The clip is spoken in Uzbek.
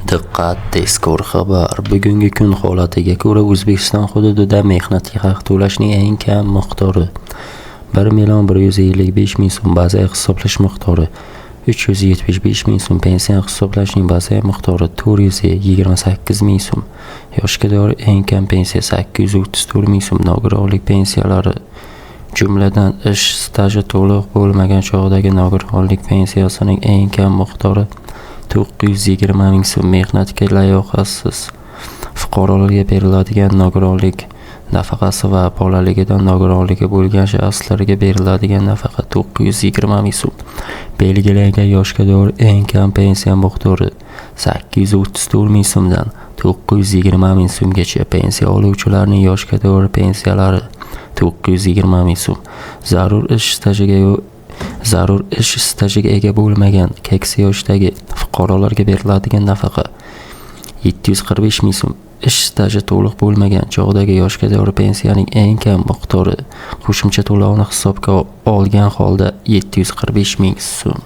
Diqqat, tezkor xabar. Bugungi kun holatiga ko'ra O'zbekiston hududida mehnatga haq to'lashning eng kam miqdori 1,155,000 so'm, bazaviy hisoblash miqdori 375,000 so'm, pensiya hisoblashning bazaviy miqdori 428,000 so'm, yoshga doir eng kam pensiya 834,000 so'm, nogironlik pensiyalari jumladan ish staji to'liq bo'lmagan chog'dagi nogironlik pensiyasining eng kam miqdori 920,000 so'm, mehnatga layoqasiz fuqarolarga beriladigan nogironlik nafaqasi va bolaligidan nogironligi bo'lgan shaxslarga beriladigan nafaqa 920,000 so'm, belgilangan yoshga doir eng kam pensiya miqdori 834,000 so'mdan 920,000 so'mgacha, pensiya oluvchilarning yoshga doir pensiyalari 920,000 so'm, zarur ish stajiga ega bo'lmagan keksa yoshdagi fuqarolarga beriladigan nafaqa 745,000 so'm, ish staji to'liq bo'lmagan chog'dagi yoshga doir pensiyaning eng kam miqdori qo'shimcha to'lovni hisobga olgan holda 745,000 so'm.